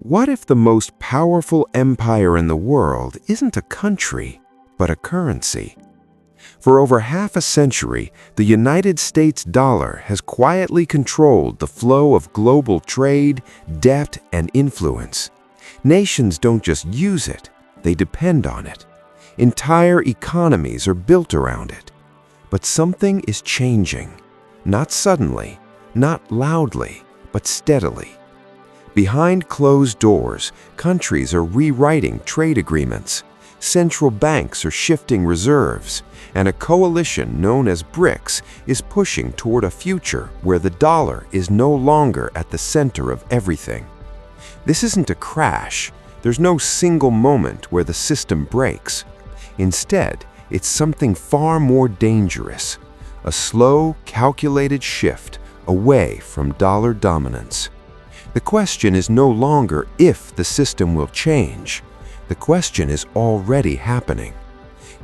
What if the most powerful empire in the world isn't a country, but a currency? For over half a century, the United States dollar has quietly controlled the flow of global trade, debt, and influence. Nations don't just use it, they depend on it. Entire economies are built around it. But something is changing. Not suddenly, not loudly, but steadily. Behind closed doors, countries are rewriting trade agreements. Central banks are shifting reserves, and a coalition known as Brics is pushing toward a future where the dollar is no longer at the center of everything. This isn't a crash. There's no single moment where the system breaks. Instead, it's something far more dangerous, a slow, calculated shift away from dollar dominance. The question is no longer if the system will change. The question is already happening.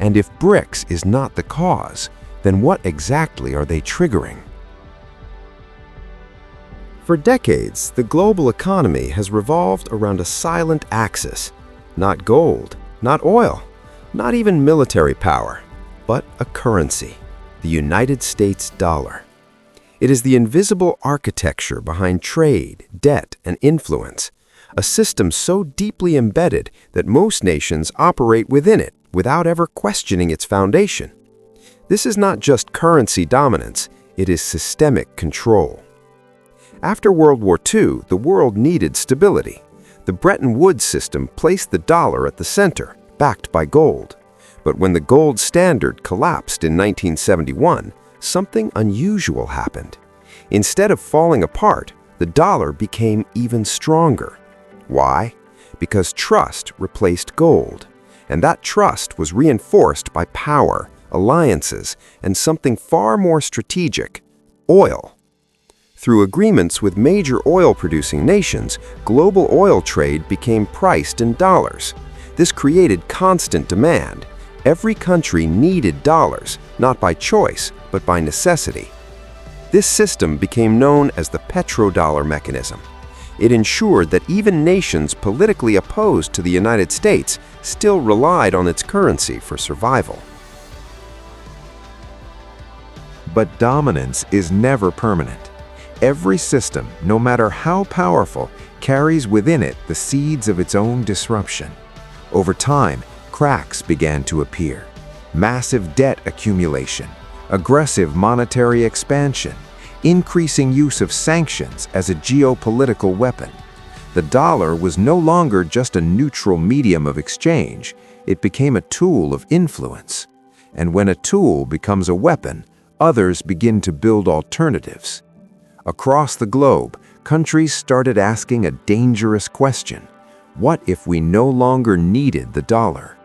And if Brics is not the cause, then what exactly are they triggering? For decades, the global economy has revolved around a silent axis. Not gold, not oil, not even military power, but a currency, the United States dollar. It is the invisible architecture behind trade, debt, and influence, a system so deeply embedded that most nations operate within it without ever questioning its foundation. This is not just currency dominance, it is systemic control. After World War II, the world needed stability. The Bretton Woods system placed the dollar at the center, backed by gold. But when the gold standard collapsed in 1971, something unusual happened. Instead of falling apart, the dollar became even stronger. Why? Because trust replaced gold, and that trust was reinforced by power, alliances, and something far more strategic: oil. Through agreements with major oil-producing nations, global oil trade became priced in dollars. This created constant demand. Every country needed dollars, not by choice, but by necessity. This system became known as the petrodollar mechanism. It ensured that even nations politically opposed to the United States still relied on its currency for survival. But dominance is never permanent. Every system, no matter how powerful, carries within it the seeds of its own disruption. Over time, cracks began to appear. Massive debt accumulation, aggressive monetary expansion, increasing use of sanctions as a geopolitical weapon. The dollar was no longer just a neutral medium of exchange, it became a tool of influence. And when a tool becomes a weapon, others begin to build alternatives. Across the globe, countries started asking a dangerous question. What if we no longer needed the dollar?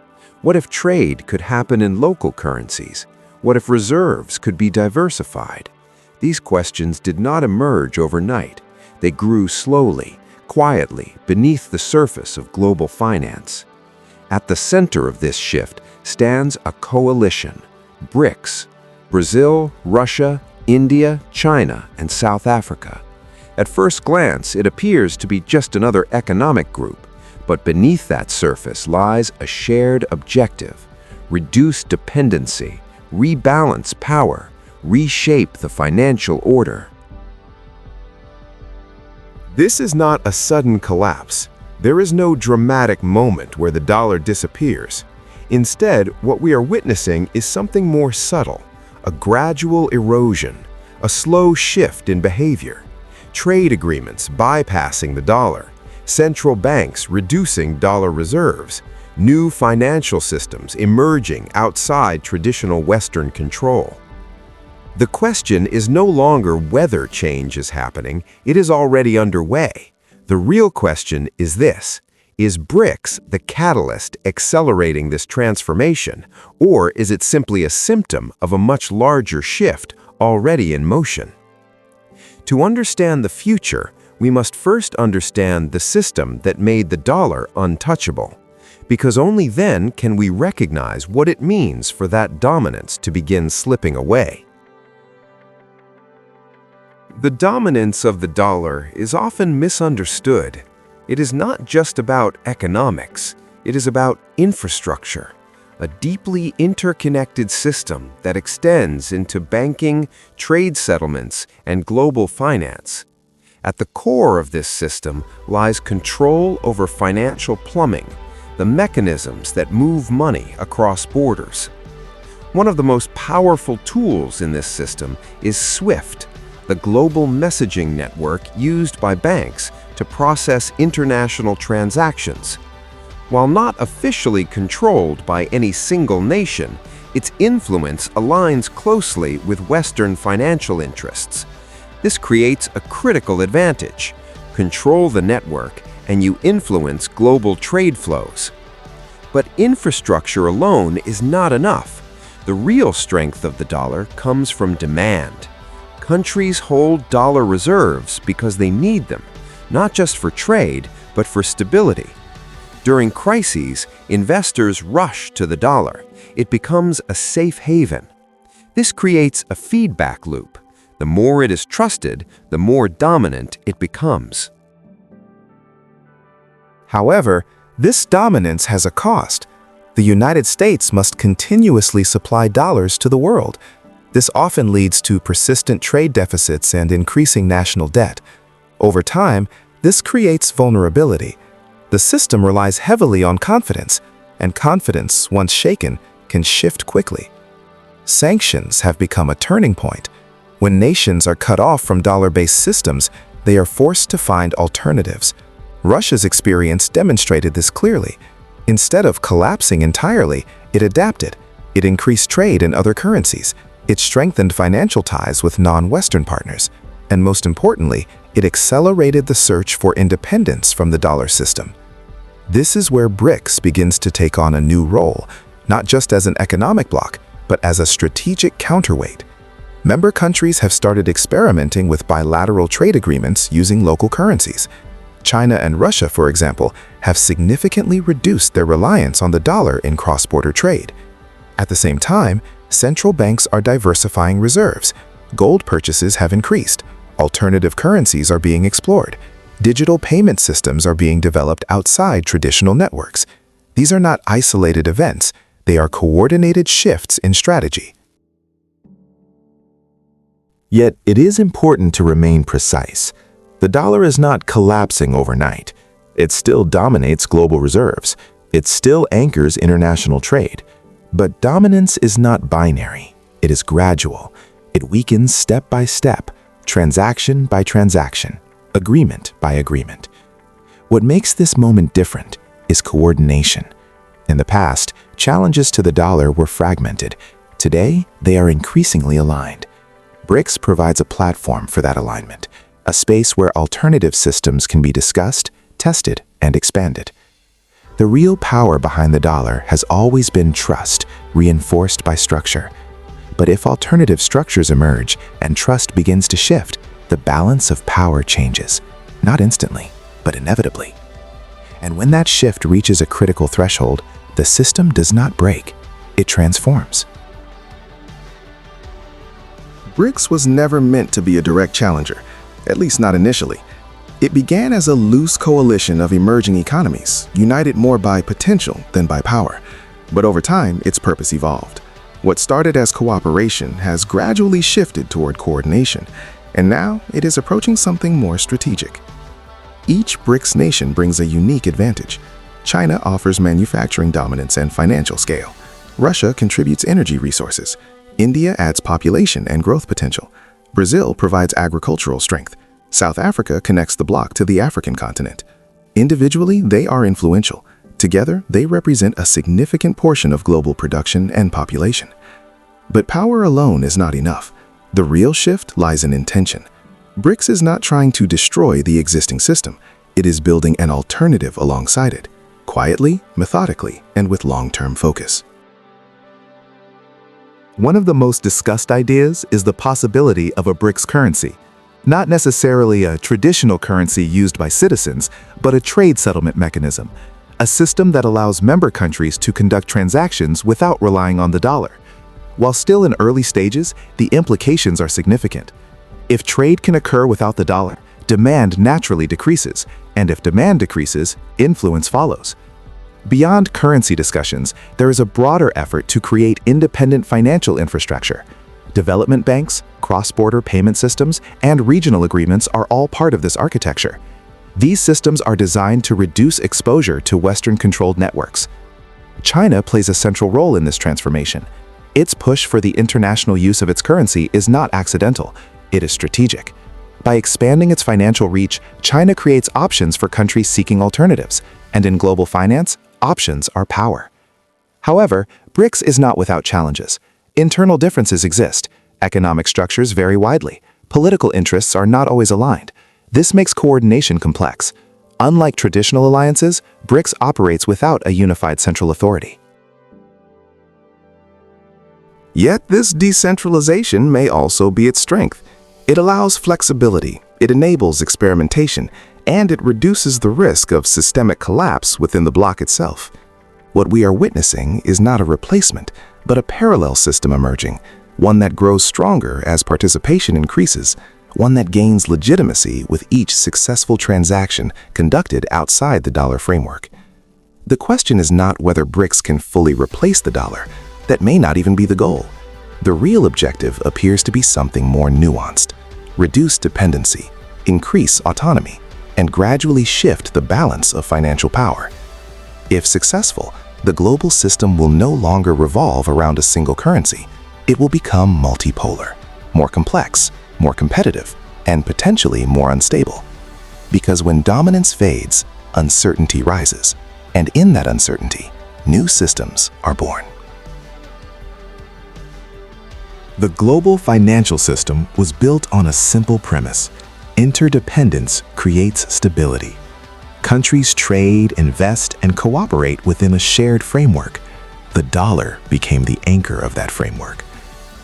What if trade could happen in local currencies? What if reserves could be diversified? These questions did not emerge overnight. They grew slowly, quietly, beneath the surface of global finance. At the center of this shift stands a coalition, Brics: Brazil, Russia, India, China, and South Africa. At first glance, it appears to be just another economic group. But beneath that surface lies a shared objective: reduce dependency, rebalance power, reshape the financial order. This is not a sudden collapse. There is no dramatic moment where the dollar disappears. Instead, what we are witnessing is something more subtle: a gradual erosion, a slow shift in behavior. Trade agreements bypassing the dollar, central banks reducing dollar reserves, new financial systems emerging outside traditional Western control. The question is no longer whether change is happening, it is already underway. The real question is this: is Brics the catalyst accelerating this transformation, or is it simply a symptom of a much larger shift already in motion? To understand the future, we must first understand the system that made the dollar untouchable, because only then can we recognize what it means for that dominance to begin slipping away. The dominance of the dollar is often misunderstood. It is not just about economics, it is about infrastructure, a deeply interconnected system that extends into banking, trade settlements, and global finance. At the core of this system lies control over financial plumbing, the mechanisms that move money across borders. One of the most powerful tools in this system is SWIFT, the global messaging network used by banks to process international transactions. While not officially controlled by any single nation, its influence aligns closely with Western financial interests. This creates a critical advantage. Control the network, and you influence global trade flows. But infrastructure alone is not enough. The real strength of the dollar comes from demand. Countries hold dollar reserves because they need them, not just for trade, but for stability. During crises, investors rush to the dollar. It becomes a safe haven. This creates a feedback loop. The more it is trusted, the more dominant it becomes. However, this dominance has a cost. The United States must continuously supply dollars to the world. This often leads to persistent trade deficits and increasing national debt. Over time, this creates vulnerability. The system relies heavily on confidence, and confidence, once shaken, can shift quickly. Sanctions have become a turning point. When nations are cut off from dollar-based systems, they are forced to find alternatives. Russia's experience demonstrated this clearly. Instead of collapsing entirely, it adapted. It increased trade in other currencies. It strengthened financial ties with non-Western partners. And most importantly, it accelerated the search for independence from the dollar system. This is where Brics begins to take on a new role, not just as an economic bloc, but as a strategic counterweight. Member countries have started experimenting with bilateral trade agreements using local currencies. China and Russia, for example, have significantly reduced their reliance on the dollar in cross-border trade. At the same time, central banks are diversifying reserves. Gold purchases have increased. Alternative currencies are being explored. Digital payment systems are being developed outside traditional networks. These are not isolated events. They are coordinated shifts in strategy. Yet, it is important to remain precise. The dollar is not collapsing overnight. It still dominates global reserves. It still anchors international trade. But dominance is not binary. It is gradual. It weakens step by step, transaction by transaction, agreement by agreement. What makes this moment different is coordination. In the past, challenges to the dollar were fragmented. Today, they are increasingly aligned. Brics provides a platform for that alignment, a space where alternative systems can be discussed, tested, and expanded. The real power behind the dollar has always been trust, reinforced by structure. But if alternative structures emerge and trust begins to shift, the balance of power changes, not instantly, but inevitably. And when that shift reaches a critical threshold, the system does not break, it transforms. Brics was never meant to be a direct challenger, at least not initially. It began as a loose coalition of emerging economies, united more by potential than by power. But over time, its purpose evolved. What started as cooperation has gradually shifted toward coordination, and now it is approaching something more strategic. Each Brics nation brings a unique advantage. China offers manufacturing dominance and financial scale. Russia contributes energy resources. India adds population and growth potential. Brazil provides agricultural strength. South Africa connects the bloc to the African continent. Individually, they are influential. Together, they represent a significant portion of global production and population. But power alone is not enough. The real shift lies in intention. Brics is not trying to destroy the existing system. It is building an alternative alongside it, quietly, methodically, and with long-term focus. One of the most discussed ideas is the possibility of a Brics currency. Not necessarily a traditional currency used by citizens, but a trade settlement mechanism, a system that allows member countries to conduct transactions without relying on the dollar. While still in early stages, the implications are significant. If trade can occur without the dollar, demand naturally decreases, and if demand decreases, influence follows. Beyond currency discussions, there is a broader effort to create independent financial infrastructure. Development banks, cross-border payment systems, and regional agreements are all part of this architecture. These systems are designed to reduce exposure to Western-controlled networks. China plays a central role in this transformation. Its push for the international use of its currency is not accidental, it is strategic. By expanding its financial reach, China creates options for countries seeking alternatives, and in global finance, options are power. However, Brics is not without challenges. Internal differences exist, economic structures vary widely, political interests are not always aligned. This makes coordination complex. Unlike traditional alliances, Brics operates without a unified central authority. Yet this decentralization may also be its strength. It allows flexibility, it enables experimentation, and it reduces the risk of systemic collapse within the bloc itself. What we are witnessing is not a replacement, but a parallel system emerging, one that grows stronger as participation increases, one that gains legitimacy with each successful transaction conducted outside the dollar framework. The question is not whether Brics can fully replace the dollar. That may not even be the goal. The real objective appears to be something more nuanced: reduce dependency, increase autonomy, and gradually shift the balance of financial power. If successful, the global system will no longer revolve around a single currency. It will become multipolar, more complex, more competitive, and potentially more unstable. Because when dominance fades, uncertainty rises, and in that uncertainty, new systems are born. The global financial system was built on a simple premise: interdependence creates stability. Countries trade, invest, and cooperate within a shared framework. The dollar became the anchor of that framework.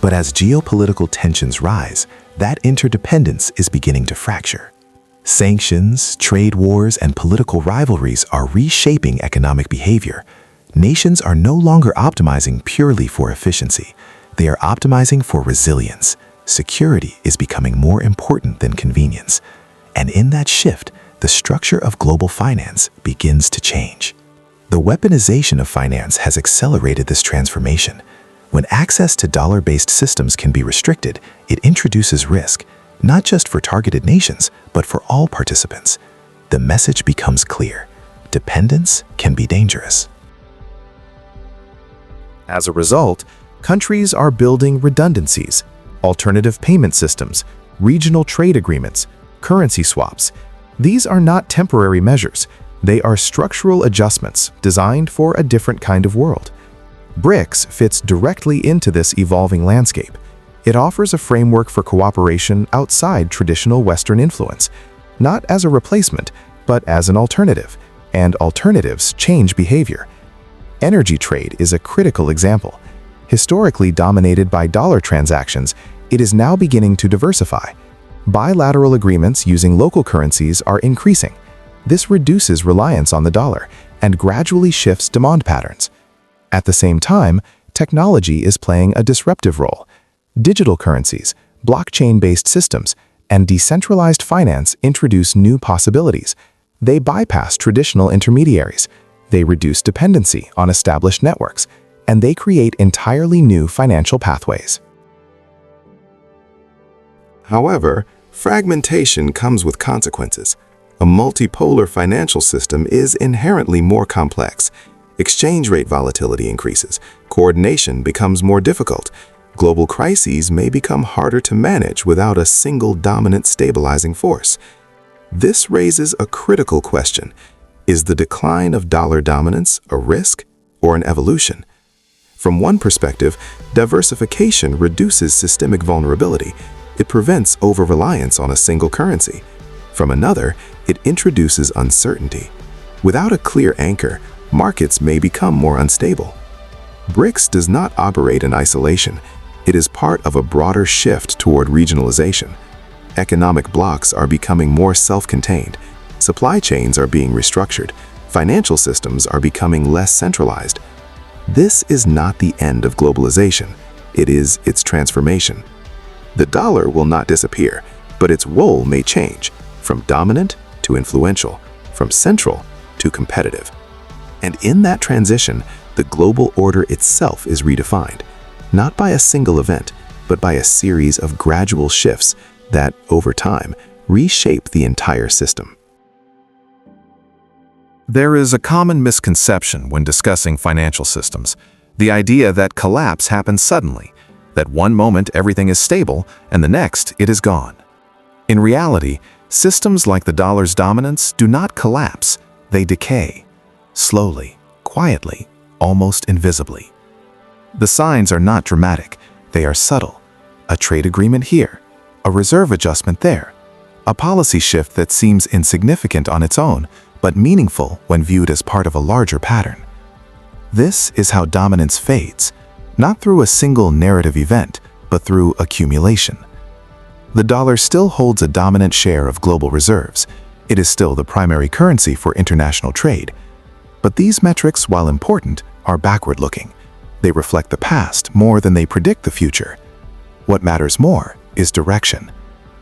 But as geopolitical tensions rise, that interdependence is beginning to fracture. Sanctions, trade wars, and political rivalries are reshaping economic behavior. Nations are no longer optimizing purely for efficiency. They are optimizing for resilience. Security is becoming more important than convenience. And in that shift, the structure of global finance begins to change. The weaponization of finance has accelerated this transformation. When access to dollar-based systems can be restricted, it introduces risk, not just for targeted nations, but for all participants. The message becomes clear: dependence can be dangerous. As a result, countries are building redundancies, alternative payment systems, regional trade agreements, currency swaps. These are not temporary measures. They are structural adjustments designed for a different kind of world. Brics fits directly into this evolving landscape. It offers a framework for cooperation outside traditional Western influence, not as a replacement, but as an alternative, and alternatives change behavior. Energy trade is a critical example. Historically dominated by dollar transactions, it is now beginning to diversify. Bilateral agreements using local currencies are increasing. This reduces reliance on the dollar and gradually shifts demand patterns. At the same time, technology is playing a disruptive role. Digital currencies, blockchain-based systems, and decentralized finance introduce new possibilities. They bypass traditional intermediaries. They reduce dependency on established networks, and they create entirely new financial pathways. However, fragmentation comes with consequences. A multipolar financial system is inherently more complex. Exchange rate volatility increases. Coordination becomes more difficult. Global crises may become harder to manage without a single dominant stabilizing force. This raises a critical question. Is the decline of dollar dominance a risk or an evolution? From one perspective, diversification reduces systemic vulnerability. It prevents over-reliance on a single currency. From another, it introduces uncertainty. Without a clear anchor, markets may become more unstable. Brics does not operate in isolation. It is part of a broader shift toward regionalization. Economic blocs are becoming more self-contained. Supply chains are being restructured. Financial systems are becoming less centralized. This is not the end of globalization. It is its transformation. The dollar will not disappear, but its role may change. from dominant to influential, from central to competitive. And in that transition, the global order itself is redefined, not by a single event, but by a series of gradual shifts that, over time, reshape the entire system. There is a common misconception when discussing financial systems, the idea that collapse happens suddenly, that one moment everything is stable and the next it is gone. In reality, systems like the dollar's dominance do not collapse, they decay. Slowly, quietly, almost invisibly. The signs are not dramatic, they are subtle. A trade agreement here, a reserve adjustment there, a policy shift that seems insignificant on its own, but meaningful when viewed as part of a larger pattern. This is how dominance fades, not through a single narrative event, but through accumulation. The dollar still holds a dominant share of global reserves. It is still the primary currency for international trade. But these metrics, while important, are backward-looking. They reflect the past more than they predict the future. What matters more is direction,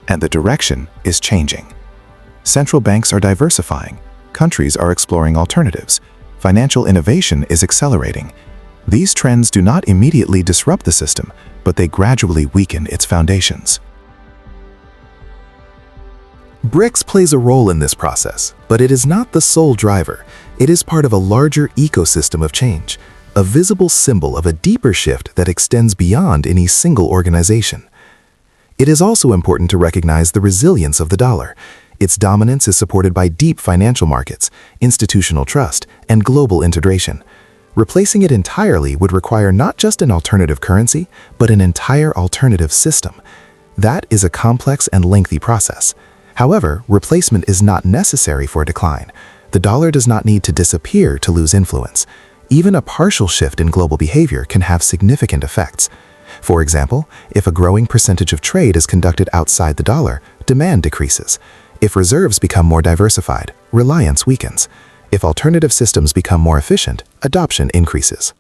and the direction is changing. Central banks are diversifying. Countries are exploring alternatives. Financial innovation is accelerating. These trends do not immediately disrupt the system, but they gradually weaken its foundations. Brics plays a role in this process, but it is not the sole driver. It is part of a larger ecosystem of change, a visible symbol of a deeper shift that extends beyond any single organization. It is also important to recognize the resilience of the dollar. Its dominance is supported by deep financial markets, institutional trust, and global integration. Replacing it entirely would require not just an alternative currency, but an entire alternative system. That is a complex and lengthy process. However, replacement is not necessary for decline. The dollar does not need to disappear to lose influence. Even a partial shift in global behavior can have significant effects. For example, if a growing percentage of trade is conducted outside the dollar, demand decreases. If reserves become more diversified, reliance weakens. If alternative systems become more efficient, adoption increases.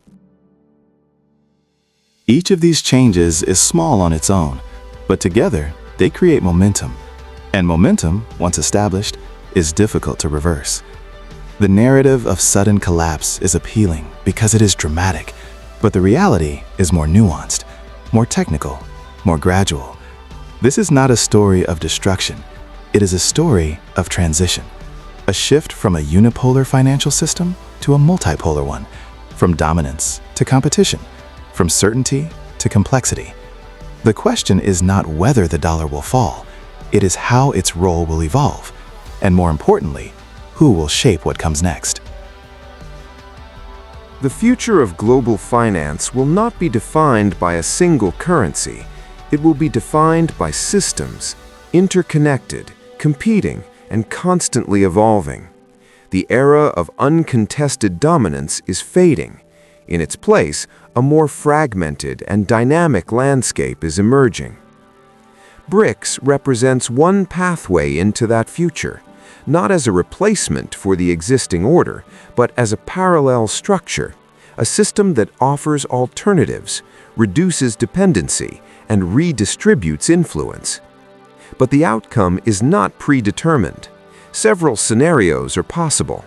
Each of these changes is small on its own, but together they create momentum. And momentum, once established, is difficult to reverse. The narrative of sudden collapse is appealing because it is dramatic, but the reality is more nuanced, more technical, more gradual. This is not a story of destruction. It is a story of transition. A shift from a unipolar financial system to a multipolar one, from dominance to competition, from certainty to complexity. The question is not whether the dollar will fall, it is how its role will evolve, and more importantly, who will shape what comes next. The future of global finance will not be defined by a single currency. It will be defined by systems, interconnected, competing, and constantly evolving. The era of uncontested dominance is fading. In its place, a more fragmented and dynamic landscape is emerging. Brics represents one pathway into that future, not as a replacement for the existing order, but as a parallel structure, a system that offers alternatives, reduces dependency, and redistributes influence. But the outcome is not predetermined. Several scenarios are possible.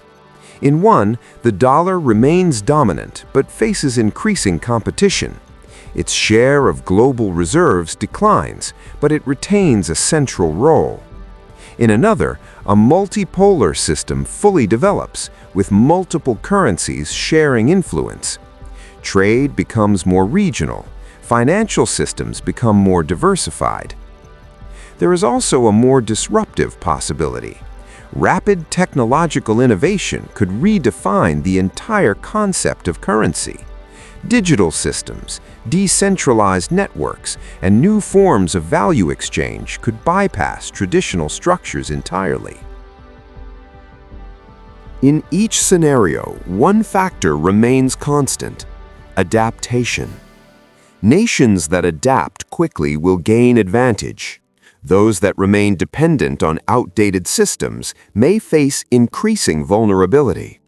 In one, the dollar remains dominant but faces increasing competition. Its share of global reserves declines, but it retains a central role. In another, a multipolar system fully develops, with multiple currencies sharing influence. Trade becomes more regional, financial systems become more diversified. There is also a more disruptive possibility. Rapid technological innovation could redefine the entire concept of currency. Digital systems, decentralized networks, and new forms of value exchange could bypass traditional structures entirely. In each scenario, one factor remains constant: adaptation. Nations that adapt quickly will gain advantage. Those that remain dependent on outdated systems may face increasing vulnerability.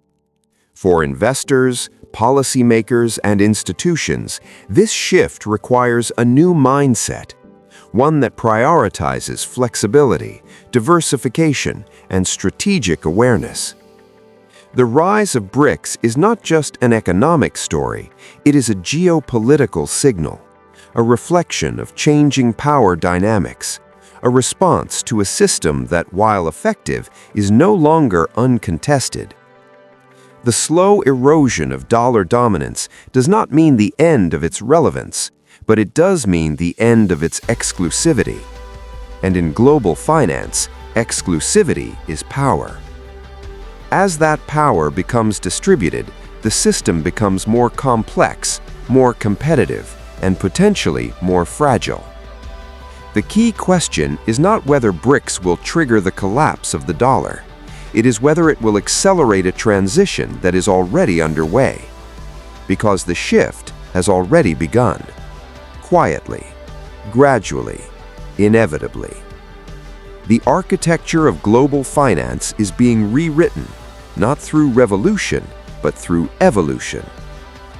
For investors, policymakers, and institutions, this shift requires a new mindset, one that prioritizes flexibility, diversification, and strategic awareness. The rise of Brics is not just an economic story, it is a geopolitical signal, a reflection of changing power dynamics, a response to a system that, while effective, is no longer uncontested. The slow erosion of dollar dominance does not mean the end of its relevance, but it does mean the end of its exclusivity. And in global finance, exclusivity is power. As that power becomes distributed, the system becomes more complex, more competitive, and potentially more fragile. The key question is not whether Brics will trigger the collapse of the dollar. It is whether it will accelerate a transition that is already underway. Because the shift has already begun. Quietly, gradually, inevitably. The architecture of global finance is being rewritten, not through revolution, but through evolution.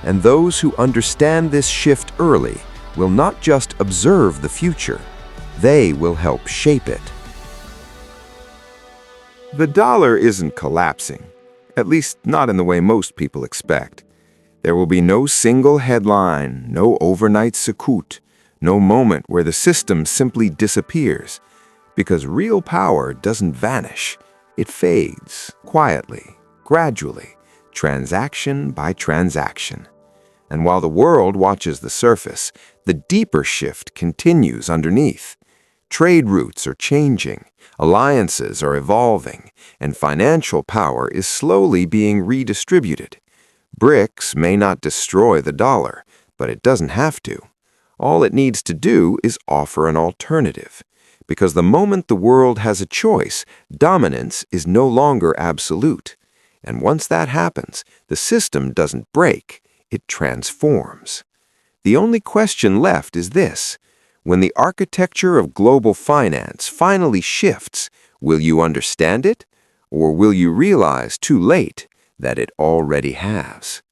And those who understand this shift early will not just observe the future, they will help shape it. The dollar isn't collapsing, at least not in the way most people expect. There will be no single headline, no overnight sukuk, no moment where the system simply disappears, because real power doesn't vanish. It fades, quietly, gradually, transaction by transaction. And while the world watches the surface, the deeper shift continues underneath. Trade routes are changing, alliances are evolving, and financial power is slowly being redistributed. Brics may not destroy the dollar, but it doesn't have to. All it needs to do is offer an alternative. Because the moment the world has a choice, dominance is no longer absolute. And once that happens, the system doesn't break, it transforms. The only question left is this: when the architecture of global finance finally shifts, will you understand it? Or will you realize too late that it already has?